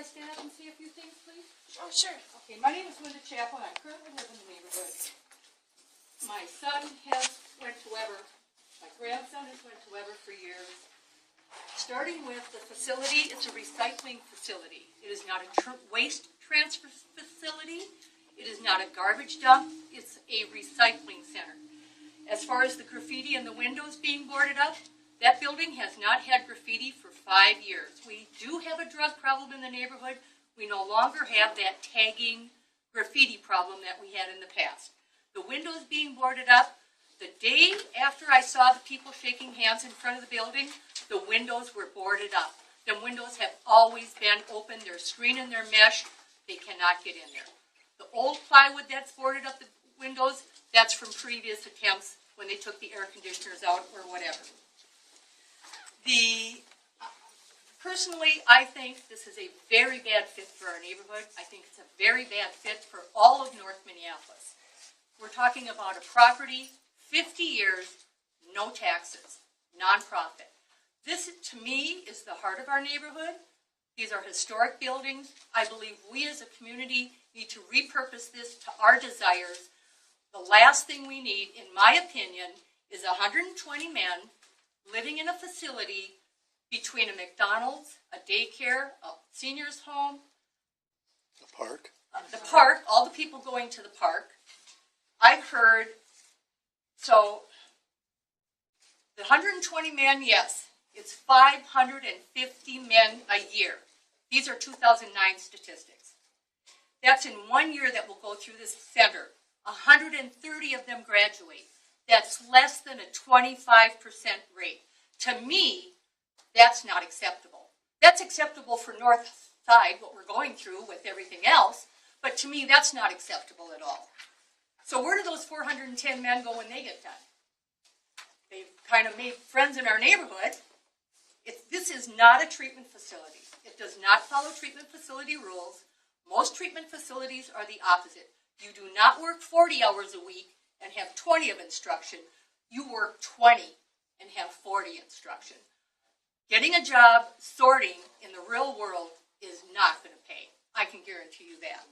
I stand up and say a few things, please? Oh, sure. Okay, my name is Linda Chappell, and I currently live in the neighborhood. My son went to Weber. My grandson has went to Weber for years. Starting with the facility, it's a recycling facility. It is not a waste transfer facility. It is not a garbage dump. It's a recycling center. As far as the graffiti and the windows being boarded up, that building has not had graffiti for 5 years. We do have a drug problem in the neighborhood. We no longer have that tagging graffiti problem that we had in the past. The windows being boarded up, the day after I saw the people shaking hands in front of the building, the windows were boarded up. The windows have always been open. They're screened in their mesh. They cannot get in there. The old plywood that's boarded up the windows, that's from previous attempts when they took the air conditioners out or whatever. Personally, I think this is a very bad fit for our neighborhood. I think it's a very bad fit for all of North Minneapolis. We're talking about a property, 50 years, no taxes, nonprofit. This, to me, is the heart of our neighborhood. These are historic buildings. I believe we as a community need to repurpose this to our desires. The last thing we need, in my opinion, is 120 men living in a facility between a McDonald's, a daycare, a senior's home, the park, all the people going to the park. I've heard, so the 120 men, yes, it's 550 men a year. These are 2009 statistics. That's in 1 year that will go through this center. 130 of them graduate. That's less than a 25% rate. To me, that's not acceptable. That's acceptable for North Side, what we're going through with everything else, but to me, that's not acceptable at all. So where do those 410 men go when they get done? They've kind of made friends in our neighborhood. This is not a treatment facility. It does not follow treatment facility rules. Most treatment facilities are the opposite. You do not work 40 hours a week and have 20 of instruction. You work 20 and have 40 instruction. Getting a job sorting in the real world is not going to pay. I can guarantee you that.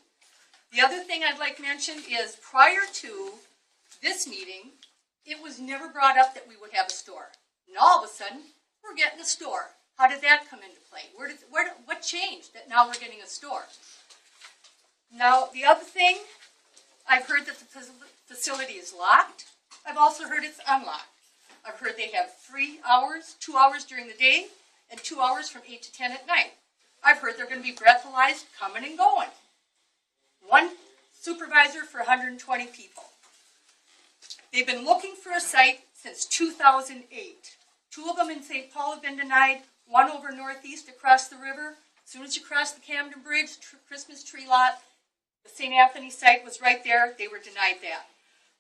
The other thing I'd like to mention is prior to this meeting, it was never brought up that we would have a store. And all of a sudden, we're getting a store. How did that come into play? What changed that now we're getting a store? Now, the other thing, I've heard that the facility is locked. I've also heard it's unlocked. I've heard they have 3 hours, 2 hours during the day, and 2 hours from 8 to 10 at night. I've heard they're going to be breathalyzed coming and going. One supervisor for 120 people. They've been looking for a site since 2008. 2 of them in St. Paul have been denied, 1 over northeast across the river. As soon as you cross the Camden Bridge, Christmas tree lot, the St. Anthony site was right there. They were denied that.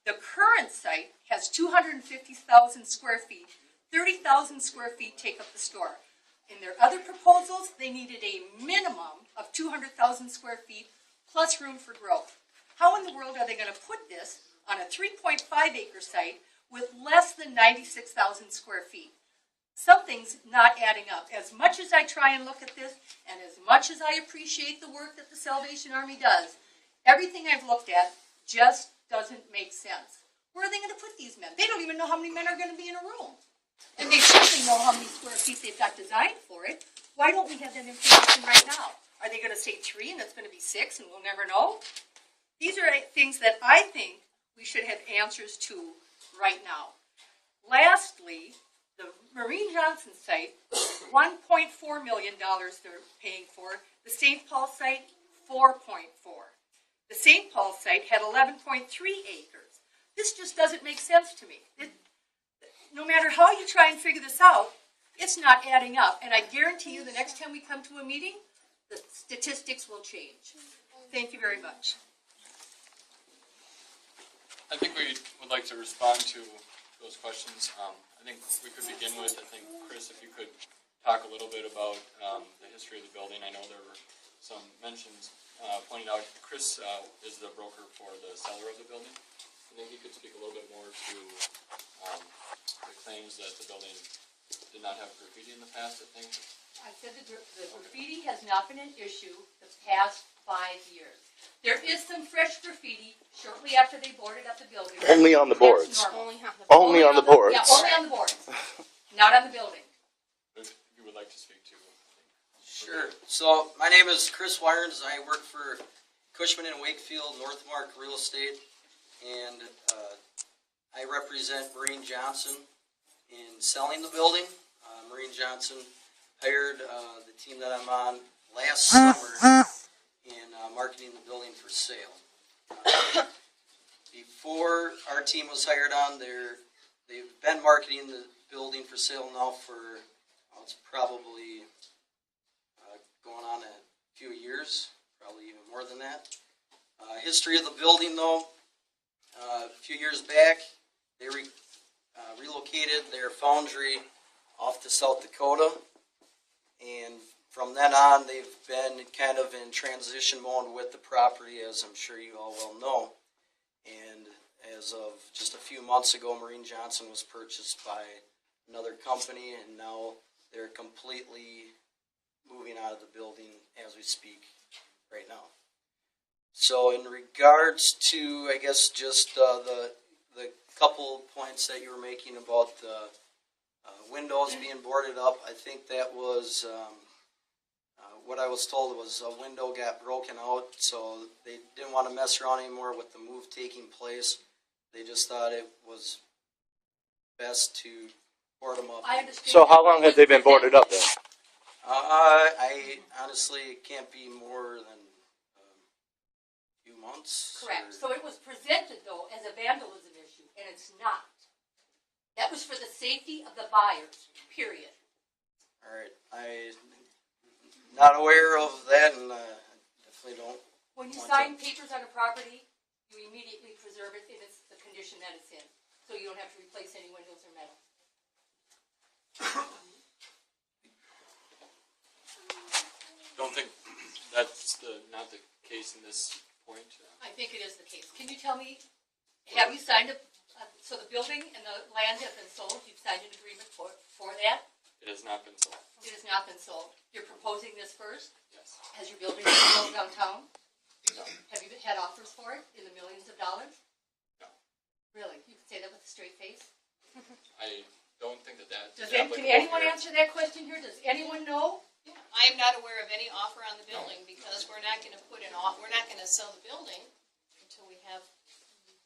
The current site has 250,000 square feet. 30,000 square feet take up the store. In their other proposals, they needed a minimum of 200,000 square feet plus room for growth. How in the world are they going to put this on a 3.5 acre site with less than 96,000 square feet? Something's not adding up. As much as I try and look at this, and as much as I appreciate the work that the Salvation Army does, everything I've looked at just doesn't make sense. Where are they going to put these men? They don't even know how many men are going to be in a room. And they certainly know how many square feet they've got designed for it. Why don't we have that information right now? Are they going to say 3 and it's going to be 6 and we'll never know? These are things that I think we should have answers to right now. Lastly, the Mereen Johnson site, $1.4 million they're paying for. The St. Paul site, $4.4. The St. Paul site had 11.3 acres. This just doesn't make sense to me. No matter how you try and figure this out, it's not adding up. And I guarantee you the next time we come to a meeting, the statistics will change. Thank you very much. I think we would like to respond to those questions. I think we could begin with, Chris, if you could talk a little bit about the history of the building. I know there were some mentions pointed out. Chris is the broker for the seller of the building. I think you could speak a little bit more to the claims that the building did not have graffiti in the past, I think. I said the graffiti has not been an issue the past 5 years. There is some fresh graffiti shortly after they boarded up the building. Only on the That's boards. normal. Only on the boards. Yeah, only on the boards, not on the building. If you would like to speak to. Sure. So my name is Chris Wirens. I work for Cushman and Wakefield Northmark Real Estate, and I represent Mereen Johnson in selling the building. Mereen Johnson hired the team that I'm on last summer in marketing the building for sale. Before our team was hired on, they've been marketing the building for sale now for it's probably going on a few years, probably even more than that. History of the building, though, a few years back, they relocated their foundry off to South Dakota, and from then on, they've been kind of in transition mode with the property, as I'm sure you all well know. And as of just a few months ago, Mereen Johnson was purchased by another company, and now they're completely moving out of the building as we speak right now. So in regards to, I guess, just the couple points that you were making about the windows being boarded up, I think that was what I was told was a window got broken out, so they didn't want to mess around anymore with the move taking place. They just thought it was best to board them up. I understand. So how long have they been boarded up then? I honestly can't be more than a few months. Correct. So it was presented, though, as a vandalism issue, and it's not. That was for the safety of the buyers, period. All right. I'm not aware of that, and definitely don't. When you sign papers on a property, you immediately preserve it in the condition that it's in, so you don't have to replace any windows or metal. Don't think that's not the case in this point. I think it is the case. Can you tell me, have you signed so the building and the land have been sold? You've signed an agreement for that? It has not been sold. It has not been sold. You're proposing this first? Yes. Has your building been sold downtown? No. Have you had offers for it in the millions of dollars? No. Really? You can say that with a straight face? I don't think that. Can anyone answer that question here? Does anyone know? Yeah, I am not aware of any offer on the building because we're not going to put an offer. We're not going to sell the building until we have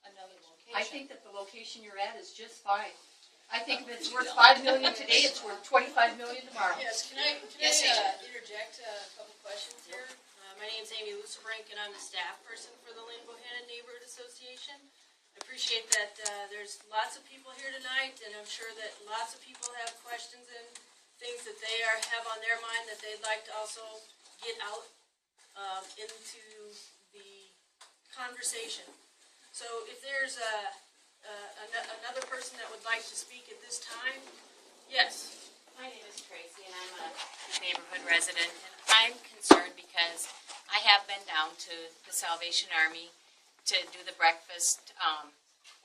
another location. I think that the location you're at is just fine. I think if it's worth $5 million today, it's worth $25 million tomorrow. Yes, can I interject a couple questions here? My name's Amy Lucerbrink, and I'm the staff person for the Lynn Bohanon Neighborhood Association. I appreciate that there's lots of people here tonight, and I'm sure that lots of people have questions and things that they have on their mind that they'd like to also get out into the conversation. So if there's another person that would like to speak at this time, yes. My name is Tracy, and I'm a neighborhood resident, and I'm concerned because I have been down to the Salvation Army to do the breakfast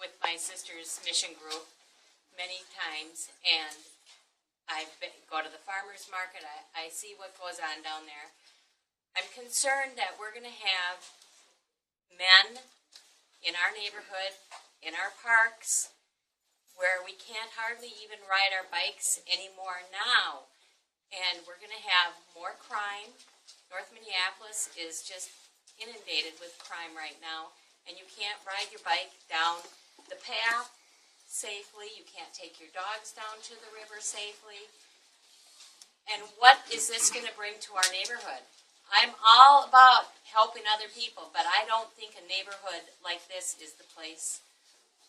with my sister's mission group many times, and go to the farmer's market. I see what goes on down there. I'm concerned that we're going to have men in our neighborhood, in our parks, where we can't hardly even ride our bikes anymore now. And we're going to have more crime. North Minneapolis is just inundated with crime right now. And you can't ride your bike down the path safely. You can't take your dogs down to the river safely. And what is this going to bring to our neighborhood? I'm all about helping other people, but I don't think a neighborhood like this is the place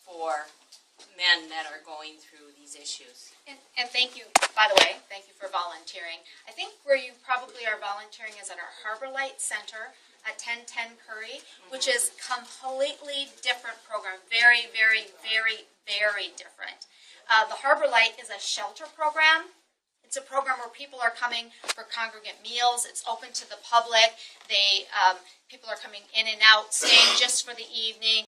for men that are going through these issues. And thank you, by the way, thank you for volunteering. I think where you probably are volunteering is at our Harbor Light Center at 1010 Curry, which is completely different program. Very, very, very, very different. The Harbor Light is a shelter program. It's a program where people are coming for congregate meals. It's open to the public. People are coming in and out, staying just for the evening.